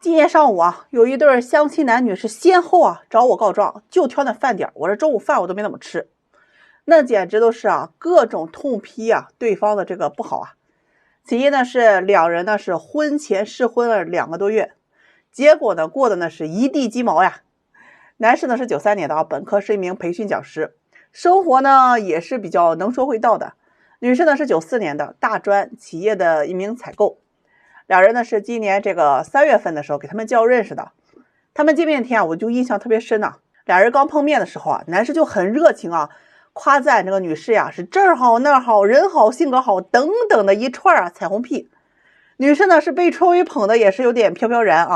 今天上午啊，有一对相亲男女是先后找我告状，就挑那饭点，我这中午饭我都没怎么吃，那简直都是各种痛批对方的这个不好啊。起因呢是两人呢是婚前试婚了2个多月，结果呢过的呢是一地鸡毛呀。男士呢是93年的本科是一名培训讲师，生活呢也是比较能说会道的。女士呢是94年的大专企业的一名采购。两人呢是今年这个3月份的时候给他们介绍认识的。他们见面天我就印象特别深俩人刚碰面的时候男士就很热情夸赞这个女士是这儿好那儿好，人好性格好等等的一串彩虹屁。女士呢是被吹为捧的也是有点飘飘然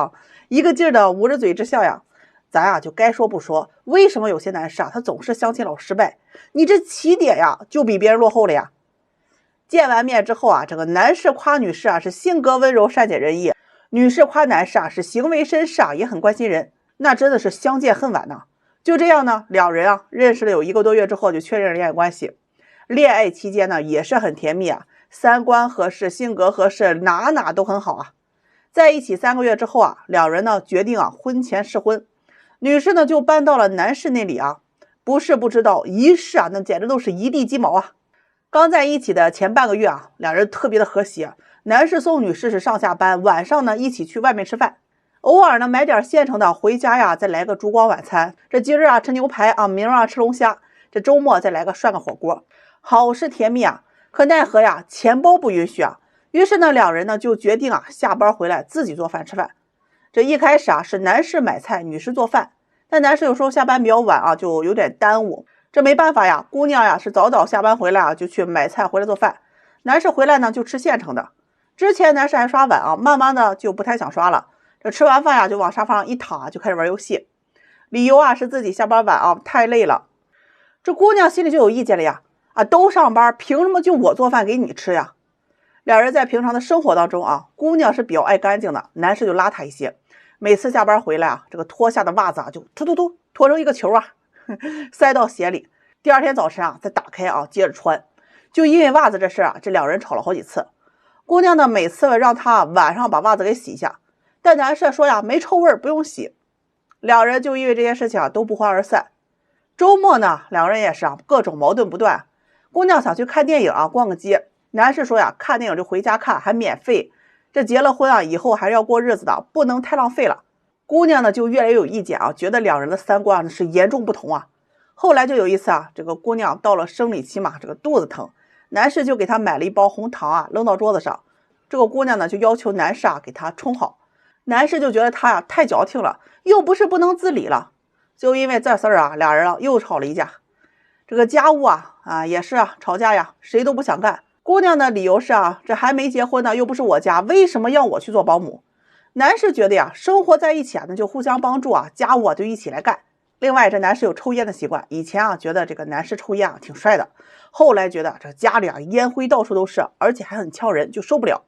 一个劲儿的捂着嘴之笑咱就该说不说，为什么有些男士他总是相亲老失败？你这起点就比别人落后了呀。见完面之后这个男士夸女士是性格温柔善解人意，女士夸男士是行为绅士也很关心人，那真的是相见恨晚就这样呢，两人认识了有1个多月之后就确认了恋爱关系。恋爱期间呢也是很甜蜜三观合适，性格合适，哪都很好在一起3个月之后两人呢决定婚前试婚。女士呢就搬到了男士那里不是不知道，一试那简直都是一地鸡毛刚在一起的前半个月两人特别的和谐，男士送女士是上下班，晚上呢一起去外面吃饭，偶尔呢买点现成的回家再来个烛光晚餐，这今儿吃牛排明儿吃龙虾，这周末再来个涮个火锅，好是甜蜜可奈何钱包不允许于是呢两人呢就决定下班回来自己做饭吃饭。这一开始是男士买菜，女士做饭，但男士有时候下班比较晚就有点耽误，这没办法姑娘是早下班回来就去买菜回来做饭，男士回来呢就吃现成的。之前男士还刷碗慢慢的就不太想刷了，这吃完饭就往沙发上一躺就开始玩游戏，理由是自己下班晚太累了。这姑娘心里就有意见了都上班，凭什么就我做饭给你吃呀？两人在平常的生活当中姑娘是比较爱干净的，男士就邋遢一些，每次下班回来这个脱下的袜子就突脱成一个球塞到鞋里，第二天早晨再打开接着穿。就因为袜子这事这两人吵了好几次。姑娘呢每次让他晚上把袜子给洗一下，但男士说没臭味不用洗。两人就因为这件事情都不欢而散。周末呢两人也是各种矛盾不断。姑娘想去看电影逛个街，男士说看电影就回家看还免费，这结了婚以后还是要过日子的，不能太浪费了。姑娘呢就越来越有意见觉得两人的三观是严重不同后来就有一次这个姑娘到了生理期嘛，这个肚子疼，男士就给她买了一包红糖扔到桌子上，这个姑娘呢就要求男士给她冲好，男士就觉得她太矫情了，又不是不能自理了。就因为这事儿俩人又吵了一架。这个家务也是吵架谁都不想干。姑娘的理由是这还没结婚呢，又不是我家，为什么要我去做保姆？男士觉得生活在一起那就互相帮助家务就一起来干。另外这男士有抽烟的习惯，以前觉得这个男士抽烟挺帅的，后来觉得这家里烟灰到处都是，而且还很呛人，就受不了。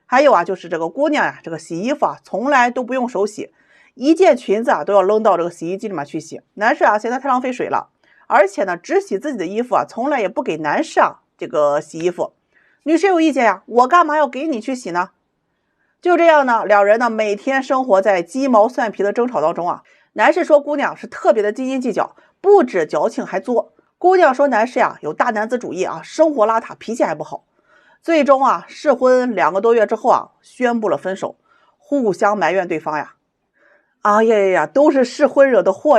还有就是这个姑娘这个洗衣服从来都不用手洗，一件裙子都要扔到这个洗衣机里面去洗。男士现在太浪费水了，而且呢只洗自己的衣服从来也不给男士这个洗衣服。女士有意见我干嘛要给你去洗呢？就这样呢两人呢每天生活在鸡毛蒜皮的争吵当中男士说姑娘是特别的斤斤计较，不止矫情还作。姑娘说男士有大男子主义生活邋遢，脾气还不好。最终试婚2个多月之后宣布了分手，互相埋怨对方都是试婚惹的祸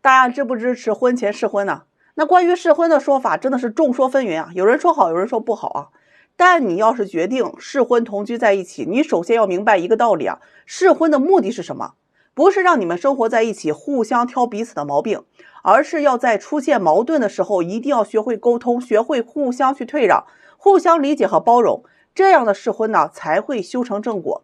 大家支不支持婚前试婚呢？那关于试婚的说法真的是众说纷纭有人说好，有人说不好但你要是决定试婚同居在一起，你首先要明白一个道理试婚的目的是什么？不是让你们生活在一起互相挑彼此的毛病，而是要在出现矛盾的时候一定要学会沟通，学会互相去退让，互相理解和包容，这样的试婚呢才会修成正果。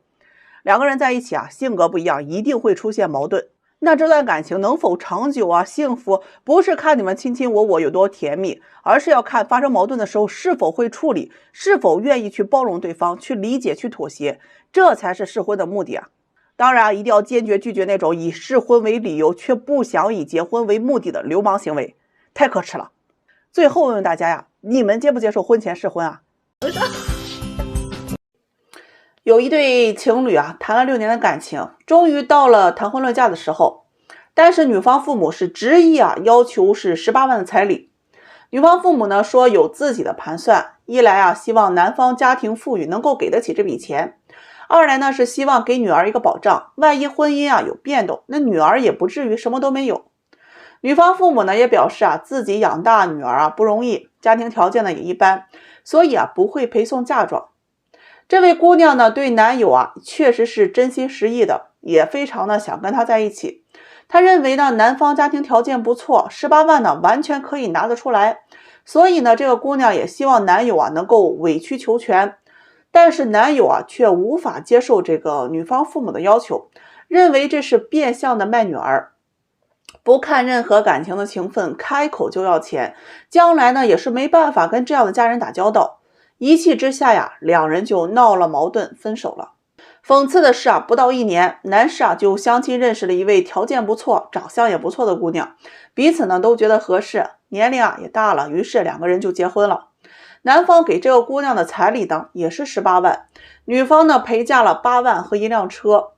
两个人在一起性格不一样，一定会出现矛盾。那这段感情能否长久幸福，不是看你们卿卿我我有多甜蜜，而是要看发生矛盾的时候是否会处理，是否愿意去包容对方，去理解，去妥协，这才是试婚的目的当然一定要坚决拒绝那种以试婚为理由却不想以结婚为目的的流氓行为，太可耻了。最后问问大家你们接不接受婚前试婚有一对情侣啊，谈了6年的感情，终于到了谈婚论嫁的时候，但是女方父母是执意啊，要求是18万的彩礼。女方父母呢说有自己的盘算，一来啊希望男方家庭富裕能够给得起这笔钱，二来呢是希望给女儿一个保障，万一婚姻啊有变动，那女儿也不至于什么都没有。女方父母呢也表示啊自己养大女儿啊不容易，家庭条件呢也一般，所以啊不会陪送嫁妆。这位姑娘呢对男友啊确实是真心实意的，也非常的想跟他在一起。她认为呢男方家庭条件不错，18万呢完全可以拿得出来，所以呢这个姑娘也希望男友啊能够委曲求全。但是男友啊却无法接受这个女方父母的要求，认为这是变相的卖女儿，不看任何感情的情分，开口就要钱，将来呢也是没办法跟这样的家人打交道。一气之下呀，两人就闹了矛盾，分手了。讽刺的是啊，不到1年，男士啊就相亲认识了一位条件不错、长相也不错的姑娘，彼此呢都觉得合适，年龄啊也大了，于是2个人就结婚了。男方给这个姑娘的彩礼呢也是18万，女方呢陪嫁了8万和一辆车。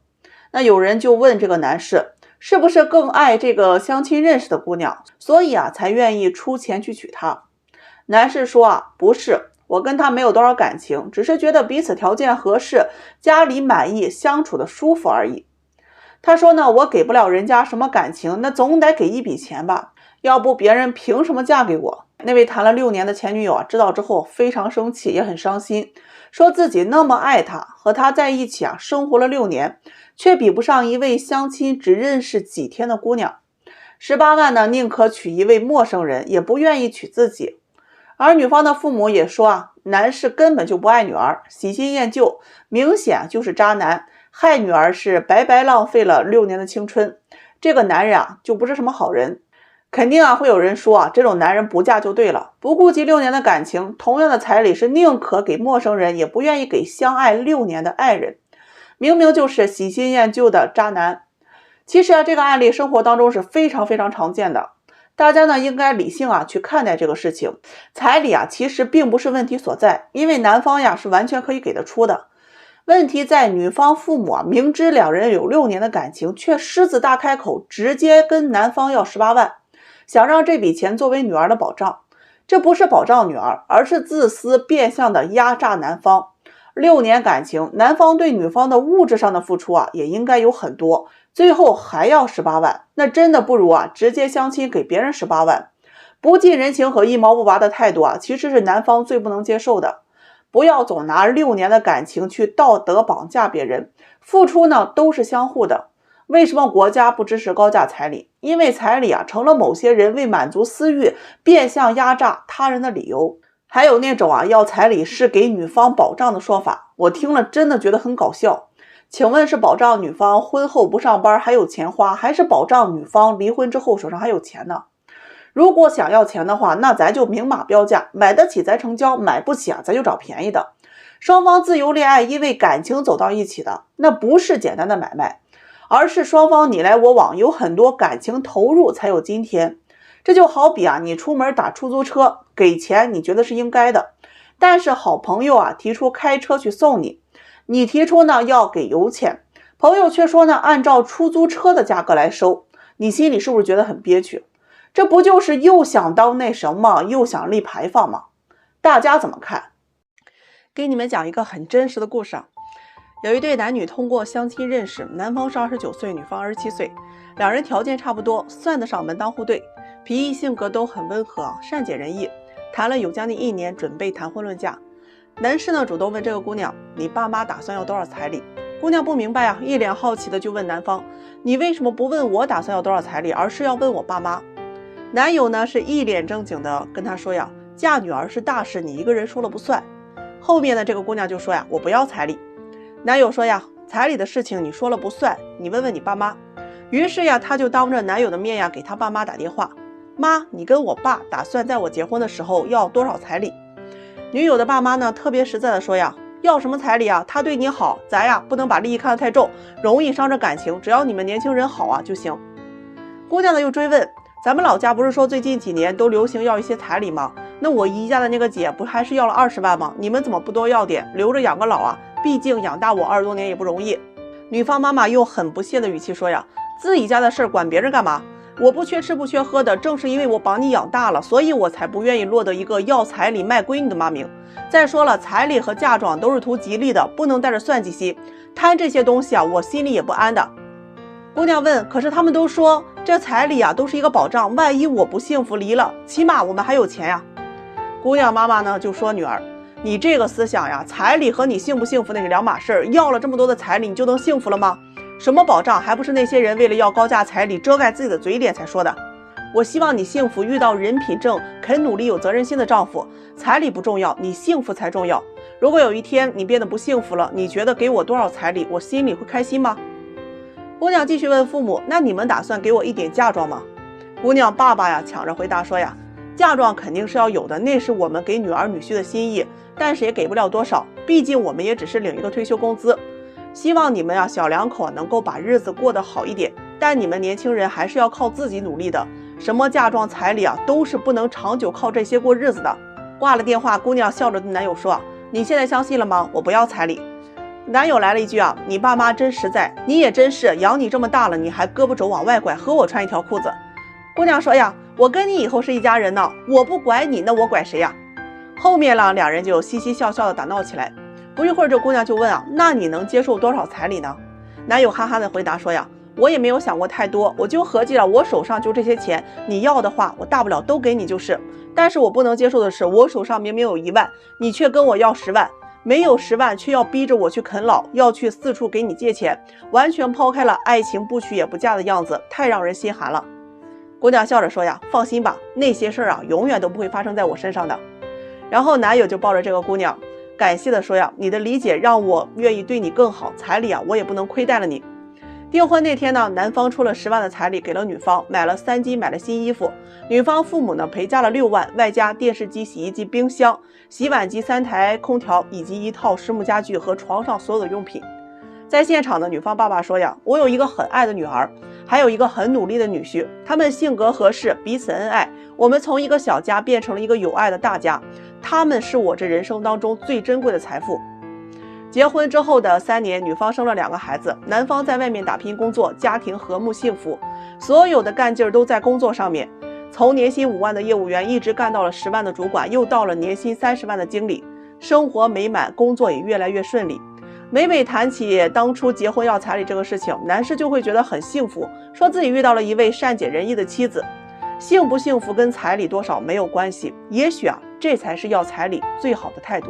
那有人就问这个男士，是不是更爱这个相亲认识的姑娘，所以啊才愿意出钱去娶她？男士说啊，不是，我跟她没有多少感情，只是觉得彼此条件合适，家里满意，相处的舒服而已。他说呢，我给不了人家什么感情，那总得给一笔钱吧，要不别人凭什么嫁给我？那位谈了6年的前女友啊，知道之后非常生气，也很伤心，说自己那么爱他，和他在一起啊，生活了6年，却比不上一位相亲只认识几天的姑娘。18万呢，宁可娶一位陌生人，也不愿意娶自己。而女方的父母也说啊，男士根本就不爱女儿，喜新厌旧，明显就是渣男，害女儿是白白浪费了6年的青春。这个男人啊，就不是什么好人。肯定啊，会有人说啊，这种男人不嫁就对了，不顾及6年的感情，同样的彩礼是宁可给陌生人，也不愿意给相爱6年的爱人。明明就是喜新厌旧的渣男。其实啊，这个案例生活当中是非常非常常见的。大家呢应该理性啊去看待这个事情。彩礼啊其实并不是问题所在，因为男方呀是完全可以给得出的。问题在女方父母啊，明知2人有6年的感情，却狮子大开口，直接跟男方要18万，想让这笔钱作为女儿的保障。这不是保障女儿，而是自私变相的压榨男方。6年感情，男方对女方的物质上的付出啊也应该有很多，最后还要18万，那真的不如啊直接相亲给别人18万。不近人情和一毛不拔的态度啊，其实是男方最不能接受的。不要总拿6年的感情去道德绑架别人，付出呢都是相互的。为什么国家不支持高价彩礼？因为彩礼啊成了某些人为满足私欲变相压榨他人的理由。还有那种啊要彩礼是给女方保障的说法，我听了真的觉得很搞笑。请问是保障女方婚后不上班还有钱花，还是保障女方离婚之后手上还有钱呢？如果想要钱的话，那咱就明码标价，买得起咱成交，买不起啊咱就找便宜的。双方自由恋爱，因为感情走到一起的，那不是简单的买卖，而是双方你来我往，有很多感情投入才有今天。这就好比啊，你出门打出租车，给钱你觉得是应该的，但是好朋友啊提出开车去送你，你提出呢要给油钱，朋友却说呢按照出租车的价格来收，你心里是不是觉得很憋屈？这不就是又想当那什么，又想立牌坊吗？大家怎么看？给你们讲一个很真实的故事啊。有一对男女通过相亲认识，男方是29岁，女方27岁，2人条件差不多，算得上门当户对，脾气性格都很温和，善解人意。谈了有将近1年，准备谈婚论嫁。男士呢主动问这个姑娘，你爸妈打算要多少彩礼？姑娘不明白啊，一脸好奇的就问男方，你为什么不问我打算要多少彩礼，而是要问我爸妈？男友呢是一脸正经的跟他说呀，嫁女儿是大事，你一个人说了不算。后面的这个姑娘就说呀，我不要彩礼。男友说呀，彩礼的事情你说了不算，你问问你爸妈。于是呀，他就当着男友的面呀给他爸妈打电话，妈，你跟我爸打算在我结婚的时候要多少彩礼？女友的爸妈呢特别实在的说呀，要什么彩礼啊，他对你好，咱呀不能把利益看得太重，容易伤着感情，只要你们年轻人好啊就行。姑娘呢又追问，咱们老家不是说最近几年都流行要一些彩礼吗？那我姨家的那个姐不还是要了20万吗？你们怎么不多要点，留着养个老啊？毕竟养大我20多年也不容易。女方妈妈用很不屑的语气说呀，自己家的事儿管别人干嘛？我不缺吃不缺喝的，正是因为我把你养大了，所以我才不愿意落得一个要彩礼卖闺女的骂名。再说了，彩礼和嫁妆都是图吉利的，不能带着算计心，贪这些东西啊，我心里也不安的。姑娘问，可是他们都说这彩礼啊都是一个保障，万一我不幸福离了，起码我们还有钱呀。姑娘妈妈呢就说，女儿，你这个思想呀，彩礼和你幸不幸福那是两码事，要了这么多的彩礼你就能幸福了吗？什么保障？还不是那些人为了要高价彩礼遮盖自己的嘴脸才说的。我希望你幸福，遇到人品正、肯努力、有责任心的丈夫，彩礼不重要，你幸福才重要。如果有一天你变得不幸福了，你觉得给我多少彩礼，我心里会开心吗？姑娘继续问父母，那你们打算给我一点嫁妆吗？姑娘爸爸呀抢着回答说呀，嫁妆肯定是要有的，那是我们给女儿女婿的心意，但是也给不了多少，毕竟我们也只是领一个退休工资。希望你们呀小两口能够把日子过得好一点，但你们年轻人还是要靠自己努力的，什么嫁妆彩礼啊都是不能长久靠这些过日子的。挂了电话，姑娘笑着对男友说，你现在相信了吗？我不要彩礼。男友来了一句啊，你爸妈真实在，你也真是，养你这么大了，你还胳膊肘往外拐，和我穿一条裤子。姑娘说呀，我跟你以后是一家人呢，我不拐你，那我拐谁呀？后面呢，两人就嘻嘻笑笑的打闹起来。不一会儿，这姑娘就问啊，那你能接受多少彩礼呢？男友哈哈的回答说呀，我也没有想过太多，我就合计了，我手上就这些钱，你要的话，我大不了都给你就是。但是我不能接受的是，我手上明明有1万，你却跟我要10万。没有10万，却要逼着我去啃老，要去四处给你借钱，完全抛开了爱情不娶也不嫁的样子，太让人心寒了。姑娘笑着说呀，放心吧，那些事儿啊，永远都不会发生在我身上的。然后男友就抱着这个姑娘，感谢的说呀，你的理解让我愿意对你更好，彩礼啊，我也不能亏待了你。订婚那天呢，男方出了10万的彩礼给了女方，买了3金，买了新衣服。女方父母呢陪嫁了6万，外加电视机、洗衣机、冰箱、洗碗机、3台空调以及一套实木家具和床上所有的用品。在现场的女方爸爸说呀，我有一个很爱的女儿，还有一个很努力的女婿，他们性格合适，彼此恩爱，我们从一个小家变成了一个有爱的大家，他们是我这人生当中最珍贵的财富。结婚之后的3年，女方生了2个孩子，男方在外面打拼工作，家庭和睦幸福，所有的干劲儿都在工作上面，从年薪5万的业务员一直干到了10万的主管，又到了年薪30万的经理，生活美满，工作也越来越顺利。每谈起当初结婚要彩礼这个事情，男士就会觉得很幸福，说自己遇到了一位善解人意的妻子。幸不幸福跟彩礼多少没有关系，也许啊，这才是要彩礼最好的态度。